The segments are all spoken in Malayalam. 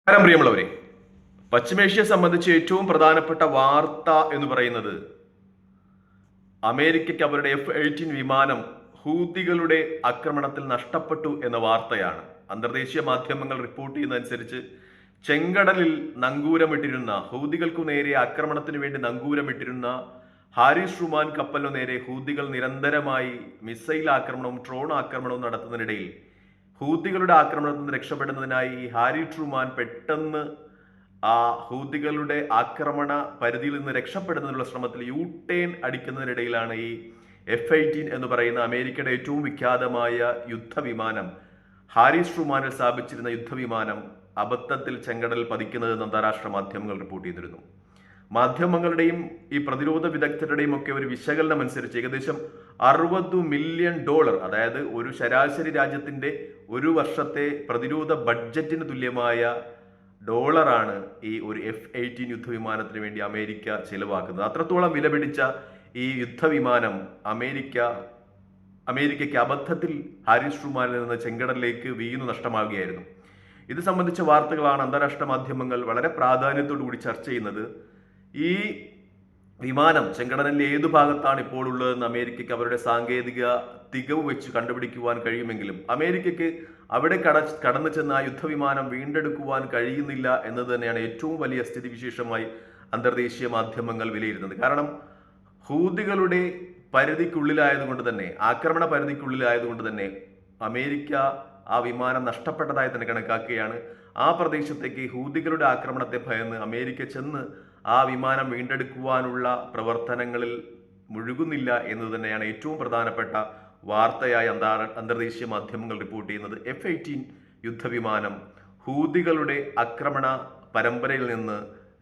പ്രിയമുള്ളവരെ, പശ്ചിമേഷ്യയെ സംബന്ധിച്ച് ഏറ്റവും പ്രധാനപ്പെട്ട വാർത്ത എന്ന് പറയുന്നത് അമേരിക്കയ്ക്ക് അവരുടെ F-18 വിമാനം ഹൂതികളുടെ ആക്രമണത്തിൽ നഷ്ടപ്പെട്ടു എന്ന വാർത്തയാണ്. അന്തർദേശീയ മാധ്യമങ്ങൾ റിപ്പോർട്ട് ചെയ്യുന്നതനുസരിച്ച് ചെങ്കടലിൽ നങ്കൂരമിട്ടിരുന്ന ഹൂതികൾക്കു നേരെ ആക്രമണത്തിന് വേണ്ടി നങ്കൂരമിട്ടിരുന്ന ഹാരിസ് ട്രൂമാൻ കപ്പലിനു നേരെ ഹൂതികൾ നിരന്തരമായി മിസൈൽ ആക്രമണവും ഡ്രോൺ ആക്രമണവും നടത്തുന്നതിനിടയിൽ ഹൂതികളുടെ ആക്രമണത്തിൽ നിന്ന് രക്ഷപ്പെടുന്നതിനായി ഹാരി ട്രൂമാൻ പെട്ടെന്ന് ആ ഹൂതികളുടെ ആക്രമണ പരിധിയിൽ നിന്ന് രക്ഷപ്പെടുന്നതിനുള്ള ശ്രമത്തിൽ യു-ടേൺ അടിക്കുന്നതിനിടയിലാണ് ഈ F-18 എന്ന് പറയുന്ന അമേരിക്കയുടെ ഏറ്റവും വിഖ്യാതമായ യുദ്ധവിമാനം, ഹാരിസ് ട്രൂമാനിൽ സ്ഥാപിച്ചിരുന്ന യുദ്ധവിമാനം അബദ്ധത്തിൽ ചെങ്കടലിൽ പതിക്കുന്നതെന്ന് അന്താരാഷ്ട്ര മാധ്യമങ്ങൾ റിപ്പോർട്ട് ചെയ്തിരുന്നു. മാധ്യമങ്ങളുടെയും ഈ പ്രതിരോധ വിദഗ്ധരുടെയും ഒക്കെ ഒരു വിശകലനം അനുസരിച്ച് ഏകദേശം $60 മില്യൺ, അതായത് ഒരു ശരാശരി രാജ്യത്തിന്റെ ഒരു വർഷത്തെ പ്രതിരോധ ബഡ്ജറ്റിന് തുല്യമായ ഡോളറാണ് ഈ ഒരു F-18 യുദ്ധവിമാനത്തിന് വേണ്ടി അമേരിക്ക ചെലവാക്കുന്നത്. അത്രത്തോളം വിലപിടിച്ച ഈ യുദ്ധവിമാനം അമേരിക്കയ്ക്ക് അബദ്ധത്തിൽ ഹാരിസ് ട്രൂമാനിൽ നിന്ന് ചെങ്കടലിലേക്ക് വീണു നഷ്ടമാവുകയായിരുന്നു. ഇത് സംബന്ധിച്ച വാർത്തകളാണ് അന്താരാഷ്ട്ര മാധ്യമങ്ങൾ വളരെ പ്രാധാന്യത്തോടു കൂടി ചർച്ച ചെയ്യുന്നത്. ഈ വിമാനം ചെങ്കടലിന്റെ ഏതു ഭാഗത്താണ് ഇപ്പോൾ ഉള്ളതെന്ന് അമേരിക്കയ്ക്ക് അവരുടെ സാങ്കേതിക തികവ് വെച്ച് കണ്ടുപിടിക്കുവാൻ കഴിയുമെങ്കിലും അമേരിക്കയ്ക്ക് അവിടെ കടന്നു ചെന്ന ആ യുദ്ധവിമാനം വീണ്ടെടുക്കുവാൻ കഴിയുന്നില്ല എന്നത് തന്നെയാണ് ഏറ്റവും വലിയ സ്ഥിതിവിശേഷമായി അന്തർദേശീയ മാധ്യമങ്ങൾ വിലയിരുത്തുന്നത്. കാരണം ഹൂതികളുടെ പരിധിക്കുള്ളിലായതുകൊണ്ട് തന്നെ, ആക്രമണ പരിധിക്കുള്ളിലായതുകൊണ്ട് തന്നെ അമേരിക്ക ആ വിമാനം നഷ്ടപ്പെട്ടതായി തന്നെ കണക്കാക്കുകയാണ്. ആ പ്രദേശത്തേക്ക് ഹൂതികളുടെ ആക്രമണത്തെ ഭയന്ന് അമേരിക്ക ചെന്ന് ആ വിമാനം വീണ്ടെടുക്കുവാനുള്ള പ്രവർത്തനങ്ങളിൽ മുഴുകുന്നില്ല എന്നത് തന്നെയാണ് ഏറ്റവും പ്രധാനപ്പെട്ട വാർത്തയായി അന്തർദേശീയ മാധ്യമങ്ങൾ റിപ്പോർട്ട് ചെയ്യുന്നത്. F-18 യുദ്ധവിമാനം ഹൂതികളുടെ ആക്രമണ പരമ്പരയിൽ നിന്ന്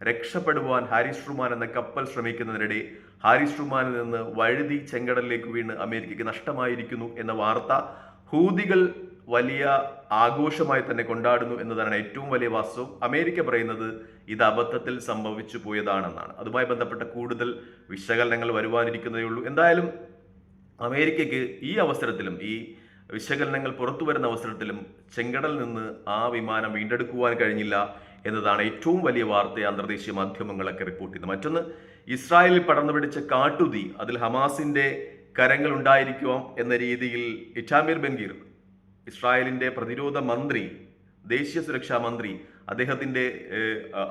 രക്ഷപ്പെടുവാൻ ഹാരിസ് ട്രൂമാൻ എന്ന കപ്പൽ ശ്രമിക്കുന്നതിനിടെ ഹാരിസ് ട്രൂമാനിൽ നിന്ന് വഴുതി ചെങ്കടലിലേക്ക് വീണ് അമേരിക്കയ്ക്ക് നഷ്ടമായിരിക്കുന്നു എന്ന വാർത്ത ഹൂതികൾ വലിയ ആഘോഷമായി തന്നെ കൊണ്ടാടുന്നു എന്നതാണ് ഏറ്റവും വലിയ വാസ്തവം. അമേരിക്ക പറയുന്നത് ഇത് അബദ്ധത്തിൽ സംഭവിച്ചു പോയതാണെന്നാണ്. അതുമായി ബന്ധപ്പെട്ട കൂടുതൽ വിശകലനങ്ങൾ വരുവാനിരിക്കുന്നതേ ഉള്ളൂ. എന്തായാലും അമേരിക്കയ്ക്ക് ഈ അവസരത്തിലും, ഈ വിശകലനങ്ങൾ പുറത്തു വരുന്ന അവസരത്തിലും ചെങ്കടലിൽ നിന്ന് ആ വിമാനം വീണ്ടെടുക്കുവാൻ കഴിഞ്ഞില്ല എന്നതാണ് ഏറ്റവും വലിയ വാർത്ത അന്തർദേശീയ മാധ്യമങ്ങളൊക്കെ റിപ്പോർട്ട് ചെയ്യുന്നത്. മറ്റൊന്ന്, ഇസ്രായേലിൽ പടർന്നു പിടിച്ച കാട്ടുതീ, അതിൽ ഹമാസിന്റെ കരങ്ങൾ ഉണ്ടായിരിക്കാം എന്ന രീതിയിൽ ഇറ്റാമിർ ബെൻഗീർ, ഇസ്രായേലിന്റെ പ്രതിരോധ മന്ത്രി, ദേശീയ സുരക്ഷാ മന്ത്രി, അദ്ദേഹത്തിന്റെ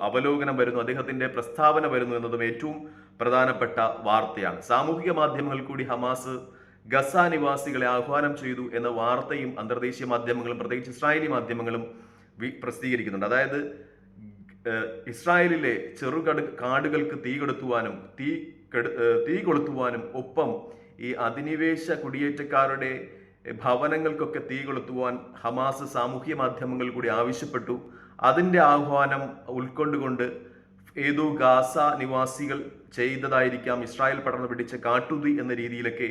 അവലോകനം വരുന്നു, അദ്ദേഹത്തിന്റെ പ്രസ്താവന വരുന്നു എന്നതും ഏറ്റവും പ്രധാനപ്പെട്ട വാർത്തയാണ്. സാമൂഹിക മാധ്യമങ്ങൾ കൂടി ഹമാസ് ഗസ നിവാസികളെ ആഹ്വാനം ചെയ്തു എന്ന വാർത്തയും അന്തർദേശീയ മാധ്യമങ്ങളും പ്രത്യേകിച്ച് ഇസ്രായേലി മാധ്യമങ്ങളും പ്രസിദ്ധീകരിക്കുന്നുണ്ട്. അതായത് ഇസ്രായേലിലെ കാടുകൾക്ക് തീ കൊളുത്തുവാനും ഒപ്പം ഈ അധിനിവേശ കുടിയേറ്റക്കാരുടെ ഭവനങ്ങൾക്കൊക്കെ തീ കൊളുത്തുവാൻ ഹമാസ് സാമൂഹ്യ മാധ്യമങ്ങൾ കൂടി ആവശ്യപ്പെട്ടു. അതിൻ്റെ ആഹ്വാനം ഉൾക്കൊണ്ടുകൊണ്ട് ഏതോ ഗാസ നിവാസികൾ ചെയ്തതായിരിക്കാം ഇസ്രായേൽ പടർന്നു പിടിച്ച കാട്ടുതീ എന്ന രീതിയിലൊക്കെ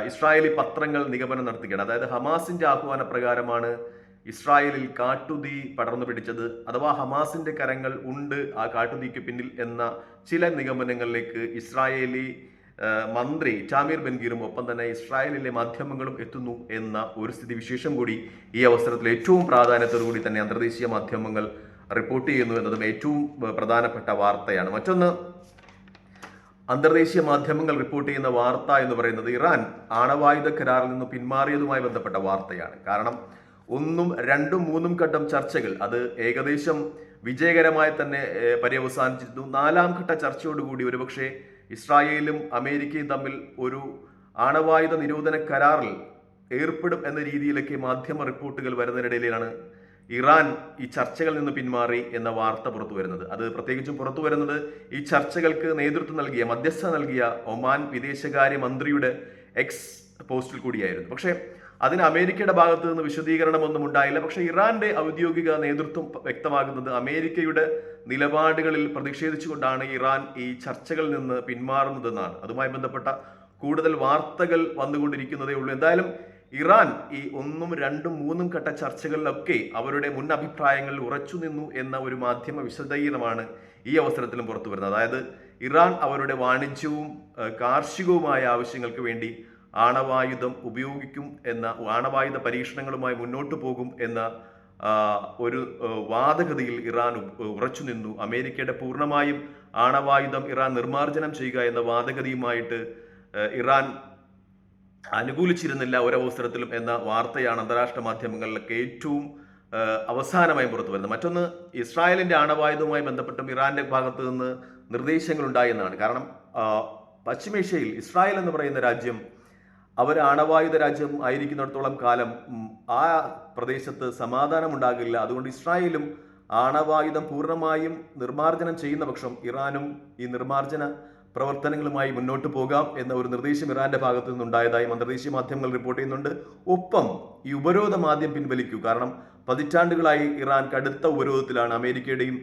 ഇസ്രായേലി പത്രങ്ങൾ നിഗമനം നടത്തുകയാണ്. അതായത് ഹമാസിന്റെ ആഹ്വാന പ്രകാരമാണ് ഇസ്രായേലിൽ കാട്ടുതീ പടർന്നു പിടിച്ചത്, അഥവാ ഹമാസിന്റെ കരങ്ങൾ ഉണ്ട് ആ കാട്ടുതീക്ക് പിന്നിൽ എന്ന ചില നിഗമനങ്ങളിലേക്ക് ഇസ്രായേലി മന്ത്രി ഇറ്റാമിർ ബെൻഗീറും ഒപ്പം തന്നെ ഇസ്രായേലിലെ മാധ്യമങ്ങളും എത്തുന്നു എന്ന ഒരു സ്ഥിതിവിശേഷം കൂടി ഈ അവസരത്തിൽ ഏറ്റവും പ്രാധാന്യത്തോടു കൂടി തന്നെ അന്തർദേശീയ മാധ്യമങ്ങൾ റിപ്പോർട്ട് ചെയ്യുന്നു എന്നതും ഏറ്റവും പ്രധാനപ്പെട്ട വാർത്തയാണ്. മറ്റൊന്ന്, അന്തർദേശീയ മാധ്യമങ്ങൾ റിപ്പോർട്ട് ചെയ്യുന്ന വാർത്ത എന്ന് പറയുന്നത് ഇറാൻ ആണവായുധ കരാറിൽ നിന്ന് പിന്മാറിയതുമായി ബന്ധപ്പെട്ട വാർത്തയാണ്. കാരണം 1, 2, 3 ഘട്ടം ചർച്ചകൾ അത് ഏകദേശം വിജയകരമായി തന്നെ പര്യവസാനിച്ചിരുന്നു. 4ാം ഘട്ട ചർച്ചയോടുകൂടി ഒരുപക്ഷെ ഇസ്രായേലും അമേരിക്കയും തമ്മിൽ ഒരു ആണവായുധ നിരോധന കരാറിൽ ഏർപ്പെടും എന്ന രീതിയിലൊക്കെ മാധ്യമ റിപ്പോർട്ടുകൾ വരുന്നതിനിടയിലാണ് ഇറാൻ ഈ ചർച്ചകളിൽ നിന്ന് പിന്മാറി എന്ന വാർത്ത പുറത്തു വരുന്നത്. അത് പ്രത്യേകിച്ചും പുറത്തു വരുന്നത് ഈ ചർച്ചകൾക്ക് നേതൃത്വം നൽകിയ, മധ്യസ്ഥ നൽകിയ ഒമാൻ വിദേശകാര്യ മന്ത്രിയുടെ എക്സ് പോസ്റ്റിൽ കൂടിയായിരുന്നു. പക്ഷേ അതിന് അമേരിക്കയുടെ ഭാഗത്ത് നിന്ന് വിശദീകരണമൊന്നും ഉണ്ടായില്ല. പക്ഷേ ഇറാന്റെ ഔദ്യോഗിക നേതൃത്വം വ്യക്തമാകുന്നത് അമേരിക്കയുടെ നിലപാടുകളിൽ പ്രതിഷേധിച്ചുകൊണ്ടാണ് ഇറാൻ ഈ ചർച്ചകളിൽ നിന്ന് പിന്മാറുന്നതെന്നാണ്. അതുമായി ബന്ധപ്പെട്ട കൂടുതൽ വാർത്തകൾ വന്നുകൊണ്ടിരിക്കുന്നതേ ഉള്ളൂ. എന്തായാലും ഇറാൻ ഈ 1, 2, 3 ഘട്ട ചർച്ചകളിലൊക്കെ അവരുടെ മുൻ അഭിപ്രായങ്ങളിൽ ഉറച്ചു നിന്നു എന്ന ഒരു മാധ്യമ വിശദീകരണമാണ് ഈ അവസരത്തിലും പുറത്തു വരുന്നത്. അതായത് ഇറാൻ അവരുടെ വാണിജ്യവും കാർഷികവുമായ ആവശ്യങ്ങൾക്ക് വേണ്ടി ആണവായുധം ഉപയോഗിക്കും എന്ന, ആണവായുധ പരീക്ഷണങ്ങളുമായി മുന്നോട്ട് പോകും എന്ന ഒരു വാദഗതിയിൽ ഇറാൻ ഉറച്ചു നിന്നു. അമേരിക്കയുടെ പൂർണ്ണമായും ആണവായുധം ഇറാൻ നിർമ്മാർജ്ജനം ചെയ്യുക എന്ന വാദഗതിയുമായിട്ട് ഇറാൻ അനുകൂലിച്ചിരുന്നില്ല ഒരവസരത്തിലും എന്ന വാർത്തയാണ് അന്താരാഷ്ട്ര മാധ്യമങ്ങളിലൊക്കെ ഏറ്റവും അവസാനമായി പുറത്തു വരുന്നത്. മറ്റൊന്ന്, ഇസ്രായേലിന്റെ ആണവായുധവുമായി ബന്ധപ്പെട്ടും ഇറാന്റെ ഭാഗത്തു നിന്ന് നിർദ്ദേശങ്ങൾ ഉണ്ടായെന്നാണ്. കാരണം പശ്ചിമേഷ്യയിൽ ഇസ്രായേൽ എന്ന് പറയുന്ന രാജ്യം അവർ ആണവായുധ രാജ്യം ആയിരിക്കുന്നിടത്തോളം കാലം ആ പ്രദേശത്ത് സമാധാനം ഉണ്ടാകില്ല. അതുകൊണ്ട് ഇസ്രായേലും ആണവായുധം പൂർണ്ണമായും നിർമ്മാർജ്ജനം ചെയ്യുന്ന പക്ഷം ഇറാനും ഈ നിർമ്മാർജ്ജന പ്രവർത്തനങ്ങളുമായി മുന്നോട്ട് പോകാം എന്ന ഒരു നിർദ്ദേശം ഇറാന്റെ ഭാഗത്തു നിന്നുണ്ടായതായും അന്തർദേശീയ മാധ്യമങ്ങൾ റിപ്പോർട്ട് ചെയ്യുന്നുണ്ട്. ഒപ്പം ഈ ഉപരോധം ആദ്യം പിൻവലിക്കൂ. കാരണം പതിറ്റാണ്ടുകളായി ഇറാൻ കടുത്ത ഉപരോധത്തിലാണ്. അമേരിക്കയുടെയും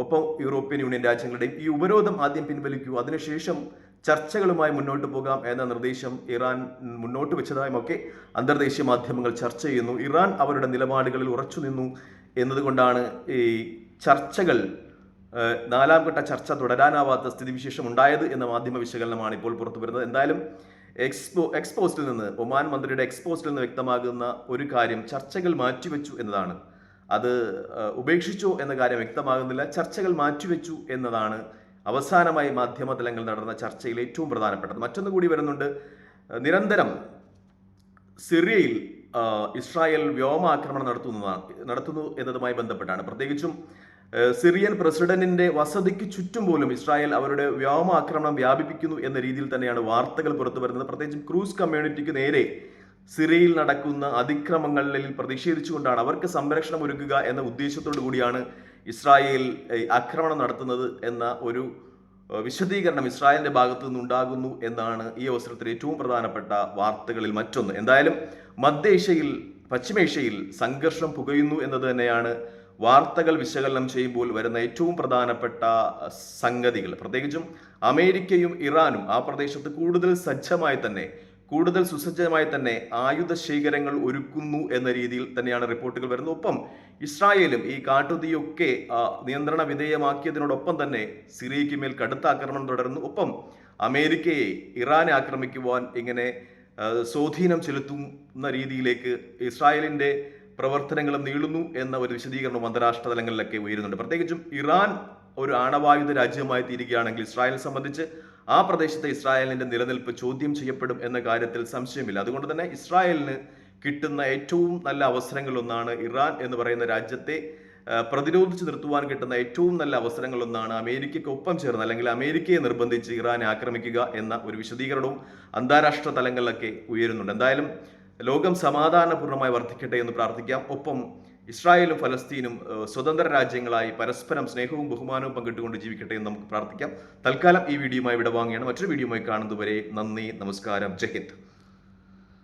ഒപ്പം യൂറോപ്യൻ യൂണിയൻ രാജ്യങ്ങളുടെയും ഈ ഉപരോധം ആദ്യം പിൻവലിക്കൂ, അതിനുശേഷം ചർച്ചകളുമായി മുന്നോട്ട് പോകാം എന്ന നിർദ്ദേശം ഇറാൻ മുന്നോട്ട് വെച്ചതായും ഒക്കെ അന്തർദേശീയ മാധ്യമങ്ങൾ ചർച്ച ചെയ്യുന്നു. ഇറാൻ അവരുടെ നിലപാടുകളിൽ ഉറച്ചു നിന്നു എന്നതുകൊണ്ടാണ് ഈ ചർച്ചകൾ നാലാം ഘട്ട ചർച്ച തുടരാനാവാത്ത സ്ഥിതിവിശേഷം ഉണ്ടായത് എന്ന മാധ്യമ വിശകലനമാണ് ഇപ്പോൾ പുറത്തു വരുന്നത്. എന്തായാലും എക്സ്പോസ്റ്റിൽ നിന്ന്, ഒമാൻ മന്ത്രിയുടെ എക്സ്പോസ്റ്റിൽ നിന്ന് വ്യക്തമാകുന്ന ഒരു കാര്യം ചർച്ചകൾ മാറ്റിവെച്ചു എന്നതാണ്. അത് ഉപേക്ഷിച്ചോ എന്ന കാര്യം വ്യക്തമാകുന്നില്ല. ചർച്ചകൾ മാറ്റിവെച്ചു എന്നതാണ് അവസാനമായി മാധ്യമ തലങ്ങളിൽ നടന്ന ചർച്ചയിൽ ഏറ്റവും പ്രധാനപ്പെട്ടത്. മറ്റൊന്ന് കൂടി വരുന്നുണ്ട്. നിരന്തരം സിറിയയിൽ ഇസ്രായേൽ വ്യോമാക്രമണം നടത്തുന്നു എന്നതുമായി ബന്ധപ്പെട്ടാണ്. പ്രത്യേകിച്ചും സിറിയൻ പ്രസിഡന്റിന്റെ വസതിക്ക് ചുറ്റും പോലും ഇസ്രായേൽ അവരുടെ വ്യോമാക്രമണം വ്യാപിപ്പിക്കുന്നു എന്ന രീതിയിൽ തന്നെയാണ് വാർത്തകൾ പുറത്തു വരുന്നത്. പ്രത്യേകിച്ചും ക്രൂസ് കമ്മ്യൂണിറ്റിക്ക് നേരെ സിറിയയിൽ നടക്കുന്ന അതിക്രമങ്ങളിൽ പ്രതിഷേധിച്ചുകൊണ്ടാണ്, അവർക്ക് സംരക്ഷണം ഒരുക്കുക എന്ന ഉദ്ദേശത്തോടു കൂടിയാണ് ഇസ്രായേൽ ആക്രമണം നടത്തുന്നത് എന്ന ഒരു വിശദീകരണം ഇസ്രായേലിന്റെ ഭാഗത്തു നിന്നുണ്ടാകുന്നു എന്നാണ് ഈ അവസരത്തിൽ ഏറ്റവും പ്രധാനപ്പെട്ട വാർത്തകളിൽ മറ്റൊന്ന്. എന്തായാലും മധ്യേഷ്യയിൽ, പശ്ചിമേഷ്യയിൽ സംഘർഷം പുകയുന്നു എന്നത് തന്നെയാണ് വാർത്തകൾ വിശകലനം ചെയ്യുമ്പോൾ വരുന്ന ഏറ്റവും പ്രധാനപ്പെട്ട സംഗതികൾ. പ്രത്യേകിച്ചും അമേരിക്കയും ഇറാനും ആ പ്രദേശത്ത് കൂടുതൽ സുസജ്ജമായി തന്നെ ആയുധ ശേഖരങ്ങൾ ഒരുക്കുന്നു എന്ന രീതിയിൽ തന്നെയാണ് റിപ്പോർട്ടുകൾ വരുന്നത്. ഒപ്പം ഇസ്രായേലും ഈ കാട്ടുതീയൊക്കെ നിയന്ത്രണ വിധേയമാക്കിയതിനോടൊപ്പം തന്നെ സിറിയയ്ക്ക് മേൽ കടുത്ത ആക്രമണം തുടരുന്നു. ഒപ്പം അമേരിക്കയെ ഇറാനെ ആക്രമിക്കുവാൻ ഇങ്ങനെ സ്വാധീനം ചെലുത്തുന്ന രീതിയിലേക്ക് ഇസ്രായേലിന്റെ പ്രവർത്തനങ്ങളും നീളുന്നു എന്ന ഒരു വിശദീകരണം അന്താരാഷ്ട്ര തലങ്ങളിലൊക്കെ ഉയരുന്നുണ്ട്. പ്രത്യേകിച്ചും ഇറാൻ ഒരു ആണവായുധ രാജ്യമായി തീരുകയാണെങ്കിൽ ഇസ്രായേലിനെ സംബന്ധിച്ച് ആ പ്രദേശത്തെ ഇസ്രായേലിന്റെ നിലനിൽപ്പ് ചോദ്യം ചെയ്യപ്പെടും എന്ന കാര്യത്തിൽ സംശയമില്ല. അതുകൊണ്ട് തന്നെ ഇസ്രായേലിന് കിട്ടുന്ന ഏറ്റവും നല്ല അവസരങ്ങളൊന്നാണ് ഇറാൻ എന്ന് പറയുന്ന രാജ്യത്തെ പ്രതിരോധിച്ച് നിർത്തുവാൻ കിട്ടുന്ന ഏറ്റവും നല്ല അവസരങ്ങളൊന്നാണ് അമേരിക്കയ്ക്ക് ഒപ്പം ചേർന്ന്, അല്ലെങ്കിൽ അമേരിക്കയെ നിർബന്ധിച്ച് ഇറാനെ ആക്രമിക്കുക എന്ന ഒരു വിശദീകരണവും അന്താരാഷ്ട്ര തലങ്ങളിലൊക്കെ ഉയരുന്നുണ്ട്. എന്തായാലും ലോകം സമാധാനപൂർണ്ണമായി വർദ്ധിക്കട്ടെ എന്ന് പ്രാർത്ഥിക്കാം. ഒപ്പം ഇസ്രായേലും ഫലസ്തീനും സ്വതന്ത്ര രാജ്യങ്ങളായി പരസ്പരം സ്നേഹവും ബഹുമാനവും പങ്കിട്ടുകൊണ്ട് ജീവിക്കട്ടെ എന്ന് നമുക്ക് പ്രാർത്ഥിക്കാം. തൽക്കാലം ഈ വീഡിയോയുമായി വിടവാങ്ങുകയാണ്. മറ്റൊരു വീഡിയോയുമായി കാണുന്നതുവരെ നന്ദി, നമസ്കാരം, ജയ് ഹിന്ദ്.